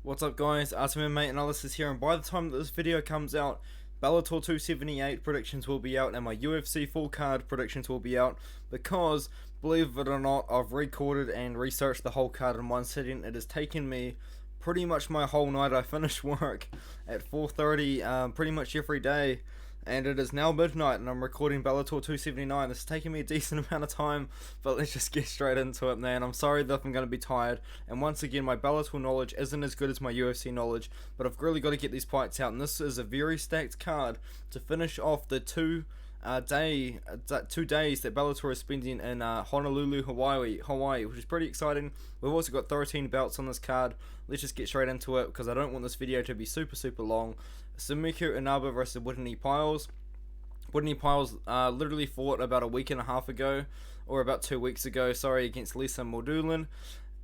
What's up guys, Artem MMA Analysis here, and by the time that this video comes out, Bellator 278 predictions will be out and my UFC full card predictions will be out, because believe it or not, I've recorded and researched the whole card in one sitting. It has taken me pretty much my whole night. I finish work at 4:30 pretty much every day, and it is now midnight and I'm recording Bellator 279. This is taking me a decent amount of time, but let's just get straight into it, man. I'm sorry that I'm going to be tired, and once again, my Bellator knowledge isn't as good as my UFC knowledge, but I've really got to get these fights out, and this is a very stacked card to finish off the 2 days that Bellator is spending in Honolulu, Hawaii, which is pretty exciting. We've also got 13 belts on this card. Let's just get straight into it, because I don't want this video to be super long. Sumiko, Inaba versus Whittany, Pyles. Whittany Pyles literally fought about a week and a half ago, or about 2 weeks ago, sorry, against Lisa Modulan.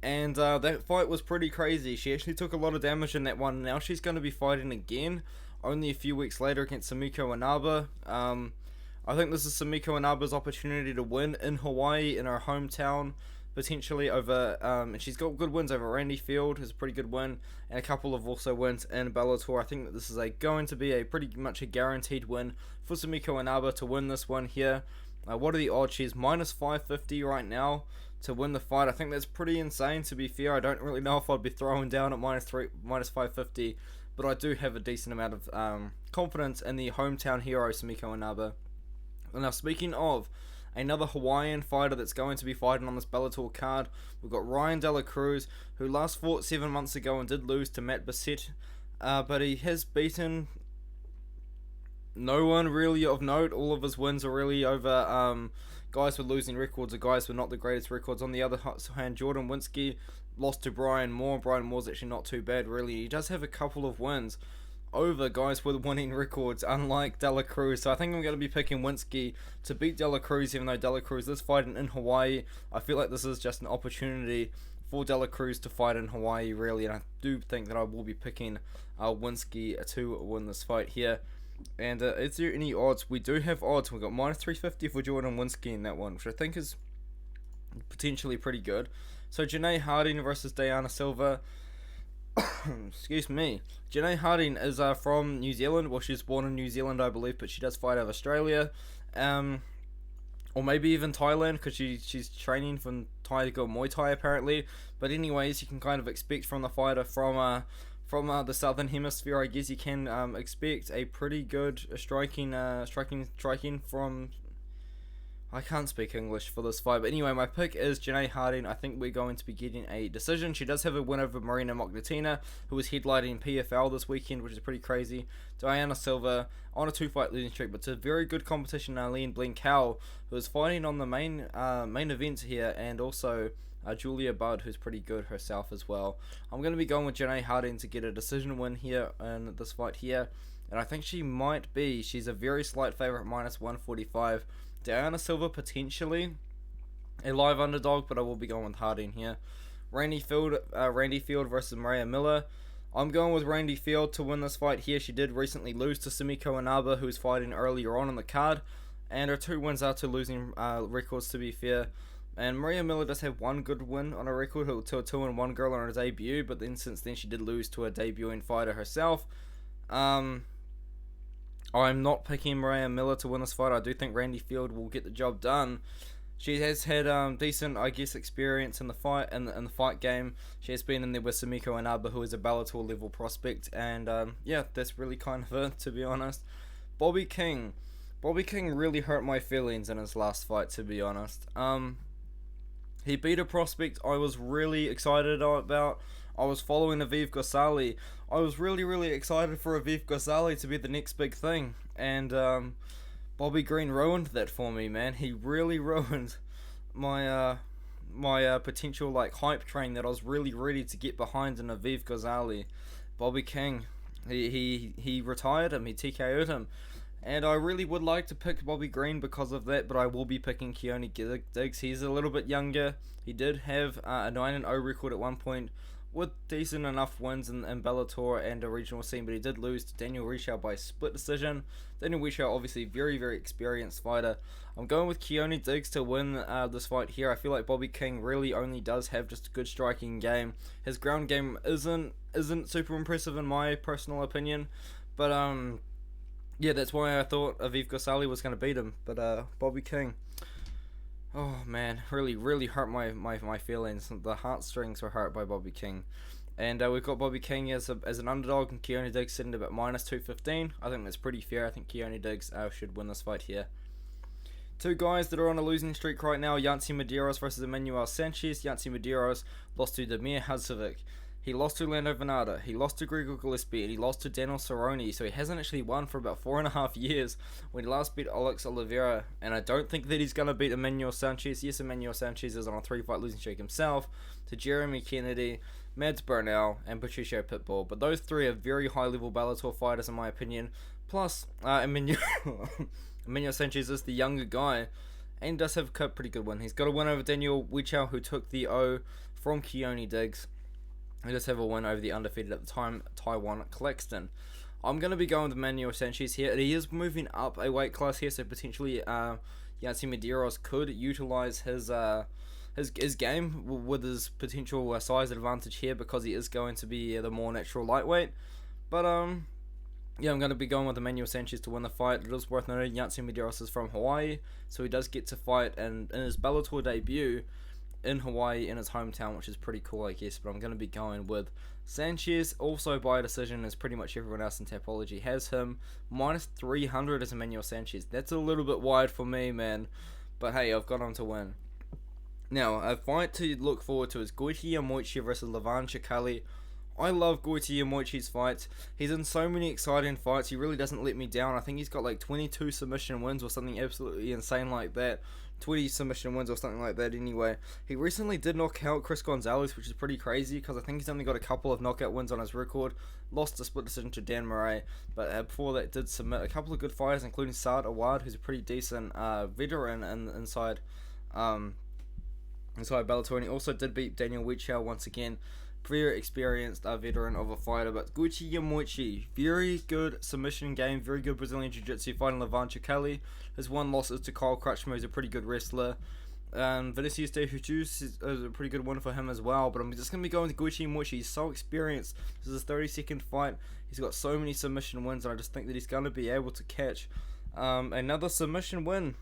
And that fight was pretty crazy. She actually took a lot of damage in that one. Now she's going to be fighting again, only a few weeks later, against Sumiko Inaba. I think this is Sumiko Inaba's opportunity to win in Hawaii, in her hometown, potentially over, and she's got good wins over Randi Field, who's a pretty good win, and a couple of also wins in Bellator. I think that this is going to be a pretty much a guaranteed win for Sumiko Inaba to win this one here. What are the odds? She's minus 550 right now to win the fight. I think that's pretty insane, to be fair. I don't really know if I'd be throwing down at minus 550, but I do have a decent amount of confidence in the hometown hero, Sumiko Inaba. Now, speaking of another Hawaiian fighter that's going to be fighting on this Bellator card, we've got Ryan Dela Cruz, who last fought 7 months ago and did lose to Matt Bissett, but he has beaten no one really of note. All of his wins are really over guys with losing records or guys with not the greatest records. On the other hand, Jordan Winski lost to Brian Moore. Brian Moore's actually not too bad, really. He does have a couple of wins over guys with winning records, unlike Dela Cruz. So I think I'm going to be picking Winski to beat Dela Cruz, even though Dela Cruz is fighting in Hawaii. I feel like this is just an opportunity for Dela Cruz to fight in Hawaii, really, and I do think that I will be picking Winski to win this fight here. And is there any odds? We do have odds. We've got minus 350 for Jordan Winski in that one, which I think is potentially pretty good. So Janay Harding versus Dayana Silva. Excuse me. Janay Harding is from New Zealand. Well, she's born in New Zealand, I believe, but she does fight out of Australia, or maybe even Thailand, because she's training from Tiger Muay Thai apparently. But anyways, you can kind of expect from the fighter from the southern hemisphere, I guess you can expect a pretty good striking from. I can't speak English for this fight, but anyway, my pick is Janay Harding. I think we're going to be getting a decision. She does have a win over Marina Moknatina, who was headlining PFL this weekend, which is pretty crazy. Dayana Silva on a 2-fight losing streak, but it's a very good competition. Blencowe, who is fighting on the main event here, and also Julia Budd, who's pretty good herself as well. I'm going to be going with Janay Harding to get a decision win here in this fight here, and I think she might be. She's a very slight favorite, minus 145. Dayana Silva potentially a live underdog, but I will be going with Harding here. Randi Field versus Maraya Miller. I'm going with Randi Field to win this fight here. She did recently lose to Sumiko Inaba, who was fighting earlier on in the card, and her 2 wins are to losing records, to be fair. And Maraya Miller does have one good win on her record, to a 2-1 girl on her debut, but then since then she did lose to a debuting fighter herself. I'm not picking Maraya Miller to win this fight. I do think Randi Field will get the job done. She has had decent, I guess, experience in the fight in the fight game. She has been in there with Sumiko Inaba, who is a Bellator level prospect, and yeah, that's really kind of it, to be honest. Bobby King really hurt my feelings in his last fight, to be honest. He beat a prospect I was really excited about. I was following Aviv Ghazali. I was really excited for Aviv Ghazali to be the next big thing, and Bobby Green ruined that for me, man. He really ruined my potential hype train that I was really ready to get behind in Aviv Ghazali. Bobby King, he retired him, he TKO'd him, and I really would like to pick Bobby Green because of that, but I will be picking Keone Diggs. He's a little bit younger. He did have a 9-0 record at one point with decent enough wins in Bellator and a regional scene, but he did lose to Daniel Richau by split decision. Daniel Richau, obviously very, very experienced fighter. I'm going with Keone Diggs to win this fight here. I feel like Bobby King really only does have just a good striking game. His ground game isn't super impressive in my personal opinion, but yeah, that's why I thought Aviv Ghasali was going to beat him. But Bobby King, oh man, really hurt my feelings. The heartstrings were hurt by Bobby King. And we've got Bobby King as an underdog, and Keone Diggs sitting about minus 215. I think that's pretty fair. I think Keone Diggs should win this fight here. Two guys that are on a losing streak right now, Yancy Medeiros versus Emmanuel Sanchez. Yancy Medeiros lost to Damir Hadzovic. He lost to Lando Venata, he lost to Gregor Gillespie, and he lost to Daniel Cerrone, so he hasn't actually won for about 4.5 years when he last beat Alex Oliveira, and I don't think that he's going to beat Emmanuel Sanchez. Yes, Emmanuel Sanchez is on a 3-fight losing streak himself, to Jeremy Kennedy, Mads Burnell, and Patricio Pitbull, but those three are very high-level Bellator fighters in my opinion. Plus, Emmanuel Sanchez is the younger guy, and does have a pretty good win. He's got a win over Daniel Weichel, who took the O from Keone Diggs. He does have a win over the undefeated at the time, Taiwan Claxton. I'm going to be going with Emmanuel Sanchez here. He is moving up a weight class here, so potentially Yancy Medeiros could utilize his game with his potential size advantage here, because he is going to be the more natural lightweight. But yeah, I'm going to be going with Emmanuel Sanchez to win the fight. It is worth noting Yancy Medeiros is from Hawaii, so he does get to fight in his Bellator debut in Hawaii, in his hometown, which is pretty cool, I guess. But I'm going to be going with Sanchez, also by decision, as pretty much everyone else in Tapology has him. Minus 300 is Emmanuel Sanchez. That's a little bit wide for me, man. But hey, I've got him to win. Now, a fight to look forward to is Goiti Yamoichi versus Levan Chikali. I love Goiti Yamoichi's fights. He's in so many exciting fights. He really doesn't let me down. I think he's got like 22 submission wins or something absolutely insane like that. 20 submission wins or something like that anyway. He recently did knock out Chris Gonzalez, which is pretty crazy, because I think he's only got a couple of knockout wins on his record. Lost a split decision to Dan Maraya, but before that did submit a couple of good fighters, including Saad Awad, who's a pretty decent veteran inside Bellator, and he also did beat Daniel Weichel once again. Very experienced veteran of a fighter. But Goiti Yamoichi, very good submission game, very good Brazilian Jiu-Jitsu, fighting Levan Chikali. His one loss is to Kyle Crutchmer, who's a pretty good wrestler. Vinicius De Jesus is a pretty good one for him as well. But I'm just going to be going with Goiti Yamoichi. He's so experienced. This is his 32nd fight. He's got so many submission wins, and I just think that he's going to be able to catch another submission win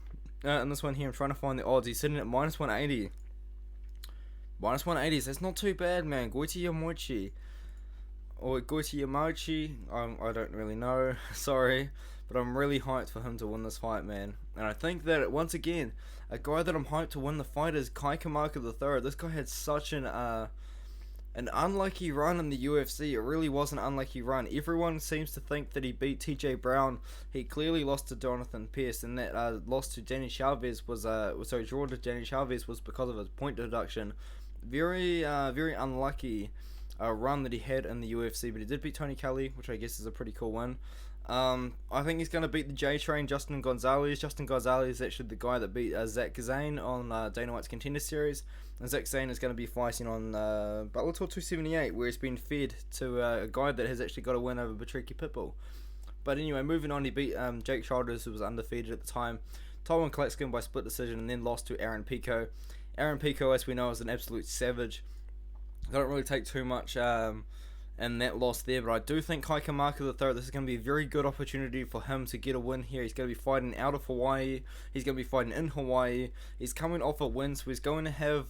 in this one here. I'm trying to find the odds. He's sitting at minus 180. Minus 180s, that's not too bad, man. Goiti Yamoichi. Or Goiti Yamoichi, I don't really know, sorry. But I'm really hyped for him to win this fight, man. And I think that, once again, a guy that I'm hyped to win the fight is Kai Kamaka III. This guy had such an unlucky run in the UFC. It really was an unlucky run. Everyone seems to think that he beat TJ Brown. He clearly lost to Jonathan Pierce, and that loss to Danny Chavez was, draw to Danny Chavez was because of his point deduction. Very unlucky run that he had in the UFC, but he did beat Tony Kelly, which I guess is a pretty cool win. I think he's going to beat the J-Train, Justin Gonzalez. Justin Gonzalez is actually the guy that beat Zach Zane on Dana White's Contender Series, and Zach Zane is going to be fighting on Bellator 278, where he's been fed to a guy that has actually got a win over Patricky Pitbull. But anyway, moving on, he beat Jake Shoulders, who was undefeated at the time, Taiwan Claxton by split decision, and then lost to Aaron Pico. Aaron Pico, as we know, is an absolute savage. I don't really take too much in that loss there, but I do think Kai Kamaka III, this is going to be a very good opportunity for him to get a win here. He's going to be fighting out of Hawaii. He's going to be fighting in Hawaii. He's coming off a win, so he's going to have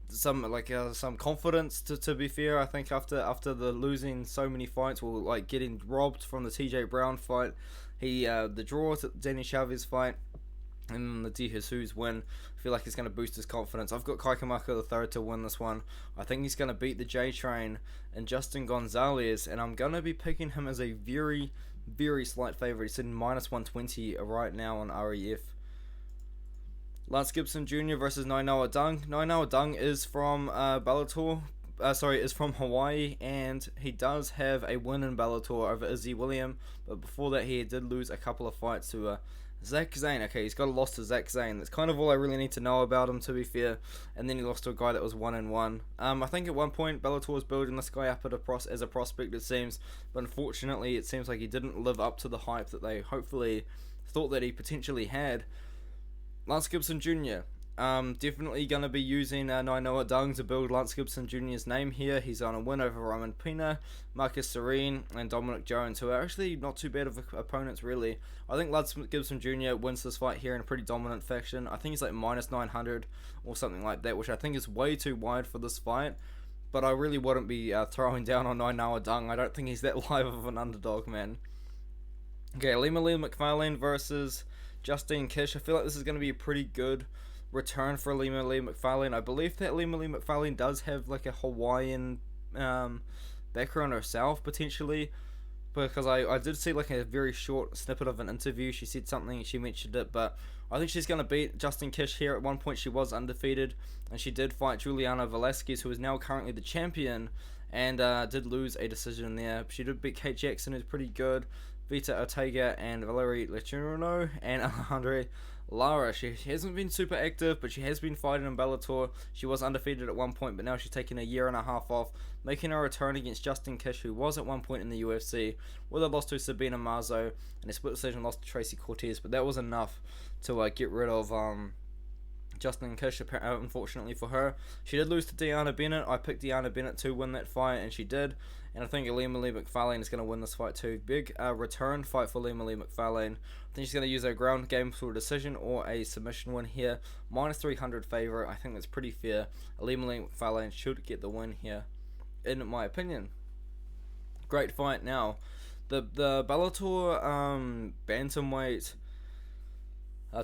some confidence. To be fair, I think after the losing so many fights, or like getting robbed from the TJ Brown fight, the draw to Danny Chavez fight, and the De Jesus win, I feel like it's going to boost his confidence. I've got Kai Kamaka III to win this one. I think he's going to beat the J-Train and Justin Gonzalez, and I'm going to be picking him as a very, very slight favourite. He's sitting minus 120 right now on REF. Lance Gibson Jr. versus Nainoa Dung. Nainoa Dung is from Bellator. Is from Hawaii, and he does have a win in Bellator over Izzy William, but before that he did lose a couple of fights to Zach Zane, okay, he's got a loss to Zach Zane. That's kind of all I really need to know about him, to be fair. And then he lost to a guy that was 1-1. I think at one point Bellator was building this guy up as a prospect, it seems. But unfortunately, it seems like he didn't live up to the hype that they hopefully thought that he potentially had. Lance Gibson Jr. Definitely going to be using Nainoa Dung to build Lance Gibson Jr.'s name here. He's on a win over Roman Pena, Marcus Serene, and Dominic Jones, who are actually not too bad of opponents, really. I think Lance Gibson Jr. wins this fight here in a pretty dominant fashion. I think he's like minus 900 or something like that, which I think is way too wide for this fight. But I really wouldn't be throwing down on Nainoa Dung. I don't think he's that live of an underdog, man. Okay, Ilima-Lei McFarlane versus Justine Kish. I feel like this is going to be a pretty good return for Ilima-Lei McFarlane. I believe that Ilima-Lei McFarlane does have like a Hawaiian background herself, potentially, because I did see like a very short snippet of an interview. She said something, she mentioned it, but I think she's going to beat Justine Kish here. At one point she was undefeated, and she did fight Juliana Velasquez, who is now currently the champion, and did lose a decision there. She did beat Kate Jackson, who's pretty good, Vita Ortega, and Valerie Lecherno, and Alejandra Lara. She hasn't been super active, but she has been fighting in Bellator. She was undefeated at one point, but now she's taken a year and a half off, making her return against Justine Kish, who was at one point in the UFC, with a loss to Sabina Mazo, and a split decision loss to Tracy Cortez, but that was enough to get rid of Justine Kish, unfortunately for her. She did lose to Dayana Bennett. I picked Dayana Bennett to win that fight, and she did. And I think Ilima-Lei McFarlane is going to win this fight too. Big return fight for Ilima-Lei McFarlane. I think she's going to use her ground game for a decision or a submission win here. Minus 300 favourite. I think that's pretty fair. Ilima-Lei McFarlane should get the win here, in my opinion. Great fight now. The Bellator bantamweight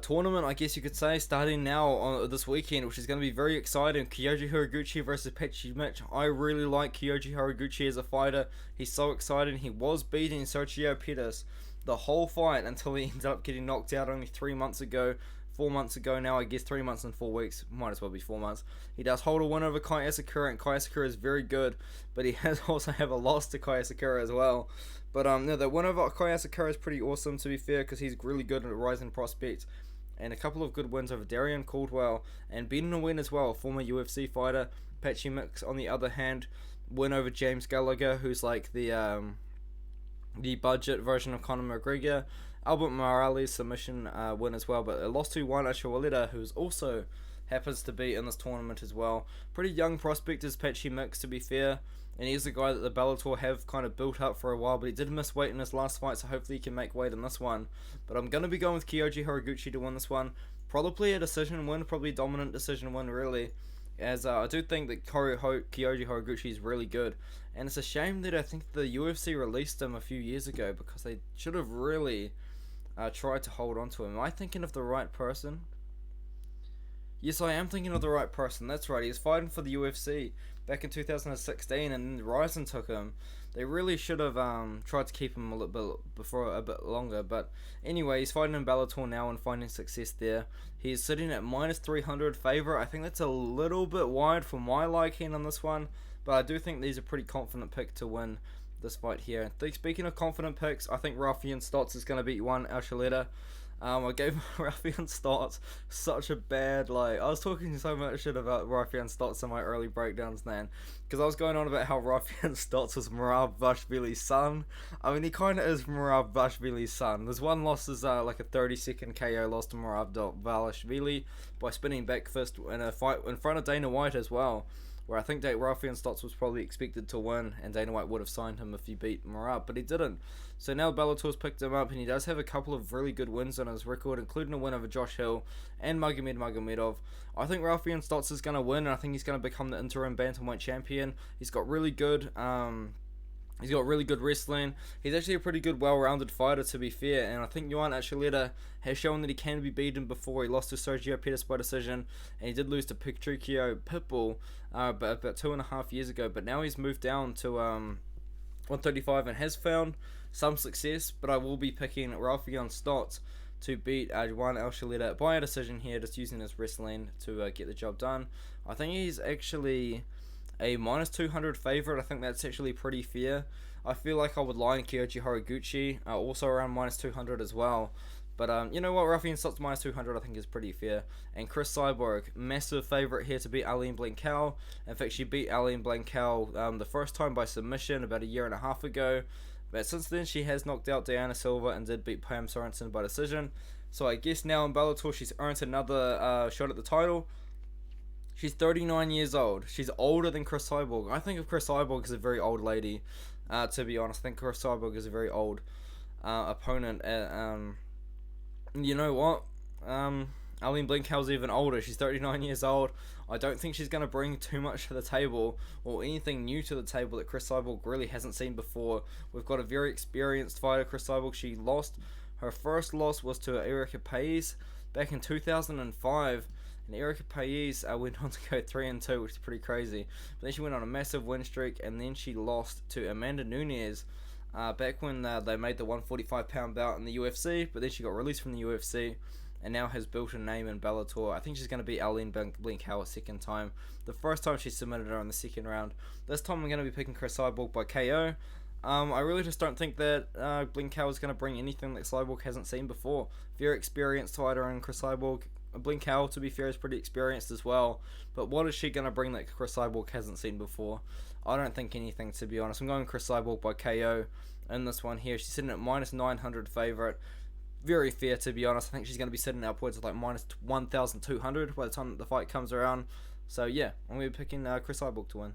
tournament, I guess you could say, starting now on this weekend, which is going to be very exciting. Kyoji Horiguchi versus Patchy Mitch. I really like Kyoji Horiguchi as a fighter. He's so exciting. He was beating Sergio Pettis the whole fight until he ended up getting knocked out only 4 months ago now, I guess. 3 months and 4 weeks, might as well be 4 months. He does hold a win over Kai Asakura, and Kai Asakura is very good, but he has also have a loss to Kai Asakura as well. But no, the win over Kai Asakura is pretty awesome, to be fair, because he's really good at a rising prospect. And a couple of good wins over Darian Caldwell and beating a win as well, former UFC fighter. Patchy Mix, on the other hand, win over James Gallagher, who's like the budget version of Conor McGregor. Albert Morales submission win as well, but a loss to Juan Archuleta, who's also happens to be in this tournament as well. Pretty young prospect is Patchy Mix, to be fair, and he's a guy that the Bellator have kind of built up for a while, but he did miss weight in his last fight, so hopefully he can make weight in this one. But I'm going to be going with Kyoji Horiguchi to win this one. Probably a decision win, probably a dominant decision win, really, as I do think that Kyoji Horiguchi is really good. And it's a shame that I think the UFC released him a few years ago, because they should have really tried to hold on to him. Am I thinking of the right person? Yes, I am thinking of the right person. That's right. He was fighting for the UFC back in 2016, and then Ryzen took him. They really should have tried to keep him a bit longer. But anyway, he's fighting in Bellator now and finding success there. He's sitting at minus 300 favourite. I think that's a little bit wide for my liking on this one, but I do think he's a pretty confident pick to win this fight here. Speaking of confident picks, I think Raufeon Stots is going to beat Juan Archuleta. I gave Raufeon Stots such a bad, I was talking so much shit about Raufeon Stots in my early breakdowns, man, because I was going on about how Raufeon Stots was Merab Bashvili's son. I mean, he kind of is Merab Bashvili's son. There's one loss is like a 30-second KO loss to Merab Bashvili by spinning back fist in a fight in front of Dana White as well, where I think that Raufeon Stots was probably expected to win, and Dana White would have signed him if he beat Merab, but he didn't. So now Bellator's picked him up, and he does have a couple of really good wins on his record, including a win over Josh Hill and Magomed Magomedov. I think Raufeon Stots is going to win, and I think he's going to become the interim bantamweight champion. He's got really good wrestling. He's actually a pretty good, well-rounded fighter, to be fair. And I think Juan Archuleta has shown that he can be beaten before. He lost to Sergio Pettis by decision, and he did lose to Patricio Pitbull about 2.5 years ago. But now he's moved down to 135 and has found some success. But I will be picking Raufeon Stots to beat Juan Archuleta by a decision here, just using his wrestling to get the job done. I think he's actually a minus 200 favourite. I think that's actually pretty fair. I feel like I would line Kyoji Horiguchi also around minus 200 as well. But you know what, Raufeon Stots minus 200 I think is pretty fair. And Cris Cyborg, massive favourite here to beat Aline Blencowe. In fact, she beat Aline Blencowe the first time by submission about a year and a half ago. But since then, she has knocked out Dayana Silva and did beat Pam Sorensen by decision. So I guess now in Bellator, she's earned another shot at the title. She's 39 years old. She's older than Cris Cyborg. I think of Cris Cyborg as a very old lady. To be honest, I think Cris Cyborg is a very old opponent. You know what? Aline Blencowe's even older. She's 39 years old. I don't think she's going to bring too much to the table or anything new to the table that Cris Cyborg really hasn't seen before. We've got a very experienced fighter, Cris Cyborg. She lost. Her first loss was to Erica Pyles back in 2005. And Erica Pyles went on to go 3-2, which is pretty crazy. But then she went on a massive win streak, and then she lost to Amanda Nunes back when they made the 145-pound bout in the UFC. But then she got released from the UFC and now has built a name in Bellator. I think she's going to beat Aline Blencowe a second time. The first time she submitted her in the second round. This time I'm going to be picking Cris Cyborg by KO. I really just don't think that Blencowe is going to bring anything that Cyborg hasn't seen before. Very experienced fighter in Cris Cyborg. Blencowe, to be fair, is pretty experienced as well. But what is she going to bring that Cris Cyborg hasn't seen before? I don't think anything, to be honest. I'm going Cris Cyborg by KO in this one here. She's sitting at minus 900 favourite. Very fair, to be honest. I think she's going to be sitting upwards of like minus 1,200 by the time the fight comes around. So yeah, I'm going to be picking Cris Cyborg to win.